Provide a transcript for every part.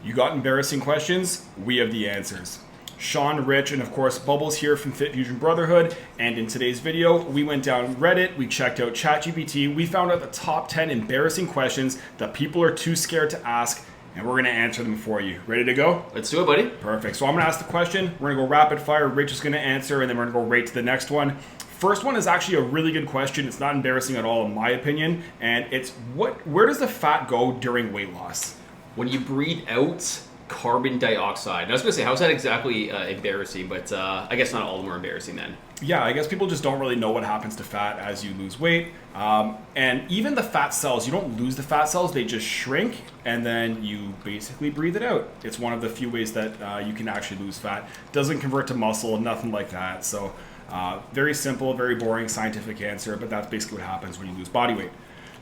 You got embarrassing questions? We have the answers. Sean, Rich, and of course Bubbles here from Fit Fusion Brotherhood. And in today's video, we went down Reddit, we checked out ChatGPT, we found out the top 10 embarrassing questions that people are too scared to ask, and we're gonna answer them for you. Ready to go? Let's do it, buddy. Perfect. So I'm gonna ask the question, we're gonna go rapid fire, Rich is gonna answer, and then we're gonna go right to the next one. First one is actually a really good question. It's not embarrassing at all in my opinion, and it's where does the fat go during weight loss? When you breathe out carbon dioxide. Now, I was going to say, how's that exactly embarrassing? But I guess not all of them are embarrassing then. Yeah, I guess people just don't really know what happens to fat as you lose weight. And even the fat cells, you don't lose the fat cells, they just shrink, and then you basically breathe it out. It's one of the few ways that you can actually lose fat. Doesn't convert to muscle, nothing like that. So very simple, very boring scientific answer, but that's basically what happens when you lose body weight.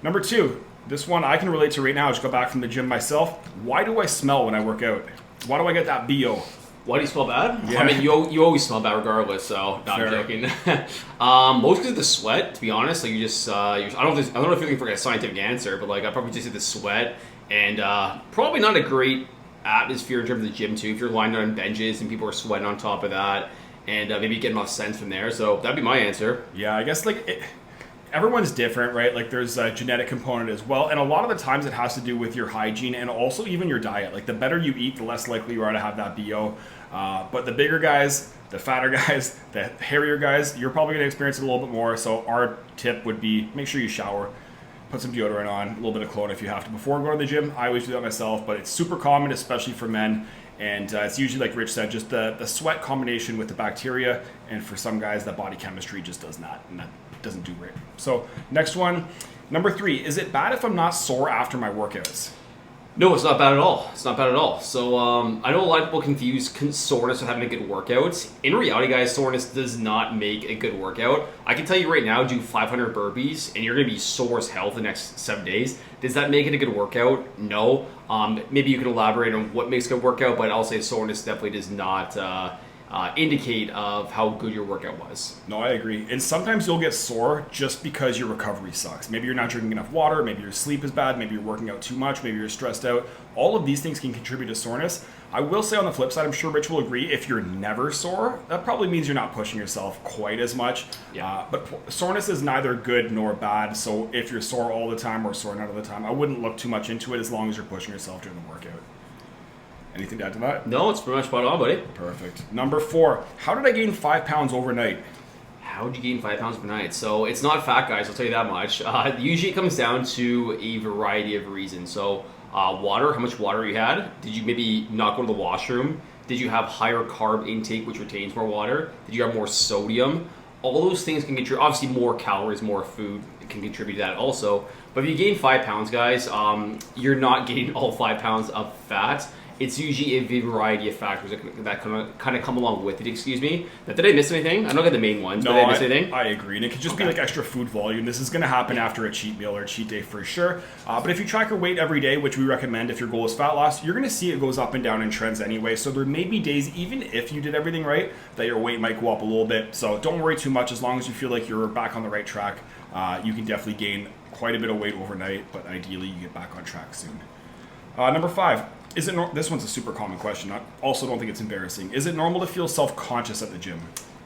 Number 2. This one I can relate to right now. I just got back from the gym myself. Why do I smell when I work out? Why do I get that BO? Why do you smell bad? Yeah. I mean, you always smell bad regardless, so no, I'm joking. Most because of the sweat, to be honest. Like you just, I don't know if you're looking for a scientific answer, but like I probably just did the sweat, and probably not a great atmosphere in terms of the gym too. If you're lying on benches and people are sweating on top of that, and maybe getting off sense from there. So that'd be my answer. Yeah, I guess everyone's different, right? Like there's a genetic component as well. And a lot of the times it has to do with your hygiene and also even your diet. Like the better you eat, the less likely you are to have that BO. But the bigger guys, the fatter guys, the hairier guys, you're probably going to experience it a little bit more. So our tip would be make sure you shower, put some deodorant on, a little bit of cologne if you have to before going to the gym. I always do that myself, but it's super common, especially for men. And it's usually, like Rich said, just the sweat combination with the bacteria. And for some guys, that body chemistry just does not, and that doesn't do great. So next one, number 3, is it bad if I'm not sore after my workouts? No, it's not bad at all. It's not bad at all. So I know a lot of people confuse soreness with having a good workout. In reality, guys, soreness does not make a good workout. I can tell you right now, do 500 burpees and you're going to be sore as hell for the next 7 days. Does that make it a good workout? No. Maybe you can elaborate on what makes a good workout, but I'll say soreness definitely does not indicate of how good your workout was. No, I agree. And sometimes you'll get sore just because your recovery sucks. Maybe you're not drinking enough water, maybe your sleep is bad, maybe you're working out too much, maybe you're stressed out. All of these things can contribute to soreness. I will say on the flip side, I'm sure Rich will agree, if you're never sore, that probably means you're not pushing yourself quite as much. Yeah. But soreness is neither good nor bad. So if you're sore all the time or sore none of the time, I wouldn't look too much into it as long as you're pushing yourself during the workout. Anything to add to that? No, it's pretty much spot on, buddy. Perfect. Number 4, how did I gain 5 pounds overnight? How did you gain 5 pounds per night? So it's not fat, guys, I'll tell you that much. Usually it comes down to a variety of reasons. So water, how much water you had? Did you maybe not go to the washroom? Did you have higher carb intake, which retains more water? Did you have more sodium? All those things can contribute. Obviously, more calories, more food can contribute to that also. But if you gain 5 pounds, guys, you're not gaining all 5 pounds of fat. It's usually a variety of factors that kind of come along with it, excuse me. Now, did I miss anything? I don't get the main ones, No, but did I miss anything? I agree. And it could just be like extra food volume. This is going to happen after a cheat meal or a cheat day for sure. But if you track your weight every day, which we recommend if your goal is fat loss, you're going to see it goes up and down in trends anyway. So there may be days, even if you did everything right, that your weight might go up a little bit. So don't worry too much. As long as you feel like you're back on the right track, you can definitely gain quite a bit of weight overnight. But ideally, you get back on track soon. Number 5. This one's a super common question. I also don't think it's embarrassing. Is it normal to feel self-conscious at the gym?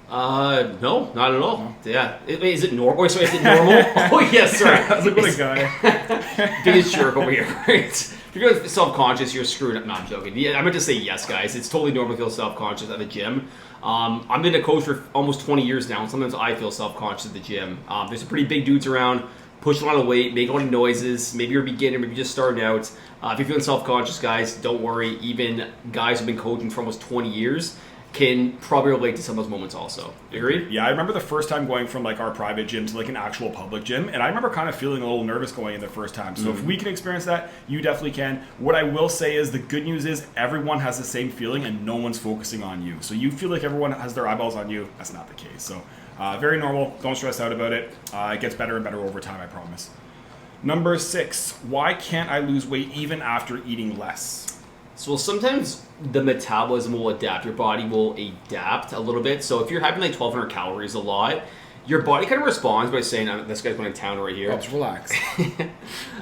No, not at all. No. Yeah. Is it normal? Sorry, is it normal? Oh, yes, sorry. I was like, what a guy. Biggest jerk over here, right? If you're self-conscious, you're screwed up. No, I'm joking. Yeah, I meant to say yes, guys. It's totally normal to feel self-conscious at the gym. I've been a coach for almost 20 years now, and sometimes I feel self-conscious at the gym. There's some pretty big dudes around, push a lot of weight, make a lot of noises. Maybe you're a beginner, maybe you're just starting out. If you're feeling self-conscious, guys, don't worry. Even guys who've been coaching for almost 20 years can probably relate to some of those moments also. You agree? Yeah, I remember the first time going from like our private gym to like an actual public gym, and I remember kind of feeling a little nervous going in the first time. So if we can experience that, you definitely can. What I will say is the good news is everyone has the same feeling and no one's focusing on you. So you feel like everyone has their eyeballs on you. That's not the case. So very normal. Don't stress out about it. It gets better and better over time, I promise. Number 6, why can't I lose weight even after eating less? So sometimes the metabolism will adapt. Your body will adapt a little bit. So if you're having like 1,200 calories a lot, your body kind of responds by saying, this guy's going to town right here. Helps relax.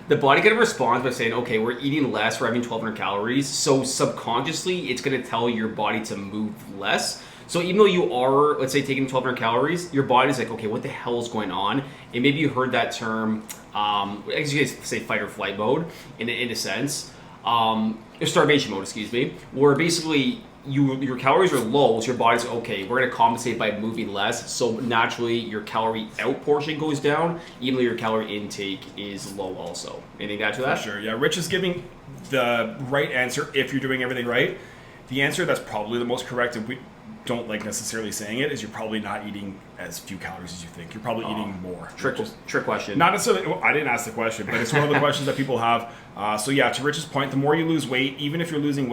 The body kind of responds by saying, okay, we're eating less, we're having 1,200 calories. So subconsciously, it's going to tell your body to move less. So even though you are, let's say, taking 1,200 calories, your body's like, okay, what the hell is going on? And maybe you heard that term, I guess you guys say fight or flight mode, in a sense. Or starvation mode, excuse me, where basically your calories are low, so your body's like, okay, we're going to compensate by moving less, so naturally your calorie out portion goes down, even though your calorie intake is low also. Anything to add to that? For sure, yeah. Rich is giving the right answer if you're doing everything right. The answer that's probably the most correct, and we don't like necessarily saying it, is you're probably not eating as few calories as you think. You're probably eating more. Trick question. Not necessarily, well, I didn't ask the question, but it's one of the questions that people have. So yeah, to Rich's point, the more you lose weight, even if you're losing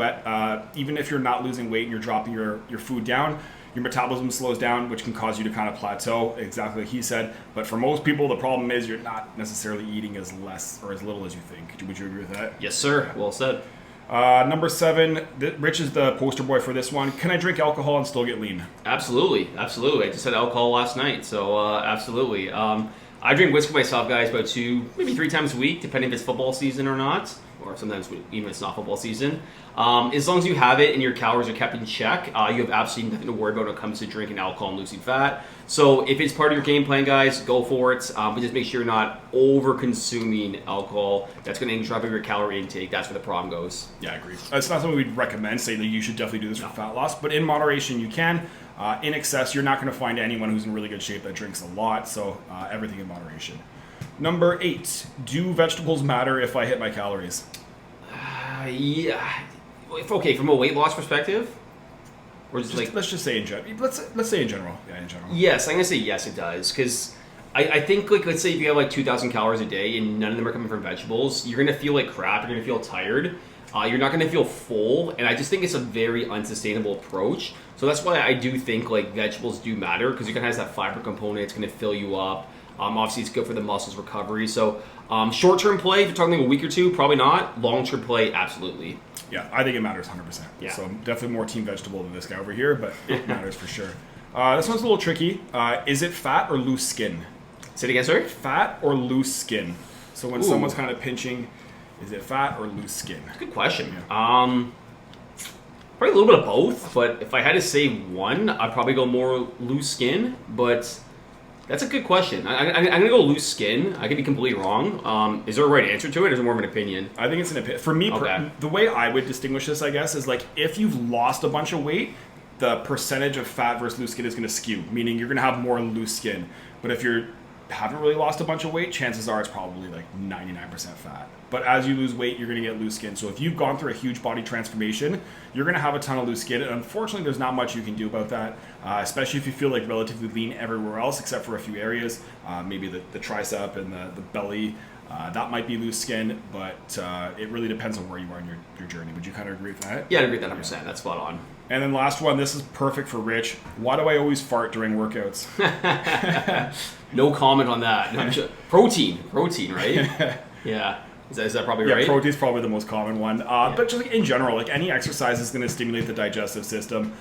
even if you're not losing weight and you're dropping your food down, your metabolism slows down, which can cause you to kind of plateau, exactly like he said. But for most people, the problem is you're not necessarily eating as less or as little as you think. Would you agree with that? Yes, sir. Yeah. Well said. Number 7, Rich is the poster boy for this one. Can I drink alcohol and still get lean? Absolutely. I just had alcohol last night, so absolutely. I drink whiskey myself, guys, about 2, maybe 3 times a week, depending if it's football season or not, or sometimes even if it's not football season. As long as you have it and your calories are kept in check, you have absolutely nothing to worry about when it comes to drinking alcohol and losing fat. So if it's part of your game plan, guys, go for it. But just make sure you're not over-consuming alcohol. That's going to drop your calorie intake. That's where the problem goes. Yeah, I agree. It's not something we'd recommend, saying that you should definitely do this for fat loss. But in moderation, you can. In excess, you're not going to find anyone who's in really good shape that drinks a lot. So everything in moderation. Number 8, do vegetables matter if I hit my calories? Yeah. Okay, from a weight loss perspective? Or just let's just say in general. Let's say in general. Yeah, in general. Yes, I'm going to say yes, it does. Because I think, let's say if you have 2,000 calories a day and none of them are coming from vegetables, you're going to feel like crap. You're going to feel tired. You're not going to feel full. And I just think it's a very unsustainable approach. So that's why I do think vegetables do matter, because it kind of has that fiber component. It's going to fill you up. Obviously, it's good for the muscles recovery. So short-term play, if you're talking a week or two, probably not. Long-term play, absolutely. Yeah, I think it matters 100%. Yeah. So definitely more team vegetable than this guy over here, but it matters for sure. This one's a little tricky. Is it fat or loose skin? Say it again, sorry? Fat or loose skin? So when someone's kind of pinching, is it fat or loose skin? Good question. Yeah. Probably a little bit of both, but if I had to say one, I'd probably go more loose skin, but that's a good question. I'm going to go loose skin. I could be completely wrong. Is there a right answer to it, or is it more of an opinion? I think it's an opinion. For me, the way I would distinguish this, I guess, is if you've lost a bunch of weight, the percentage of fat versus loose skin is going to skew, meaning you're going to have more loose skin. But if you haven't really lost a bunch of weight, chances are it's probably 99% fat. But as you lose weight, you're going to get loose skin. So if you've gone through a huge body transformation, you're going to have a ton of loose skin. And unfortunately, there's not much you can do about that, especially if you feel relatively lean everywhere else except for a few areas, maybe the tricep and the belly. That might be loose skin, but it really depends on where you are in your journey. Would you kind of agree with that? Yeah, I'd agree with that 100%. Yeah. That's spot on. And then last one, this is perfect for Rich. Why do I always fart during workouts? No comment on that. No, protein, right? Yeah. Is that probably right? Yeah, protein's probably the most common one. But just in general, any exercise is going to stimulate the digestive system.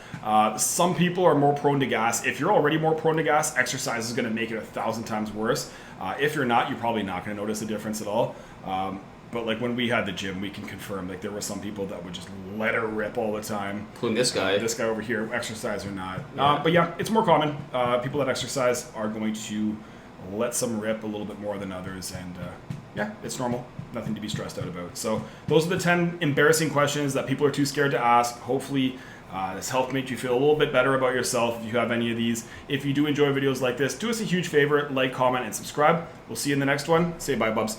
Some people are more prone to gas. If you're already more prone to gas, exercise is going to make it 1,000 times worse. If you're not, you're probably not going to notice a difference at all. But when we had the gym, we can confirm there were some people that would just let her rip all the time. Including this guy. This guy over here, exercise or not. Yeah. But yeah, it's more common. People that exercise are going to let some rip a little bit more than others. And yeah, it's normal. Nothing to be stressed out about. So those are the 10 embarrassing questions that people are too scared to ask. Hopefully this helped make you feel a little bit better about yourself if you have any of these. If you do enjoy videos like this, do us a huge favor, like, comment, and subscribe. We'll see you in the next one. Say bye, bubs.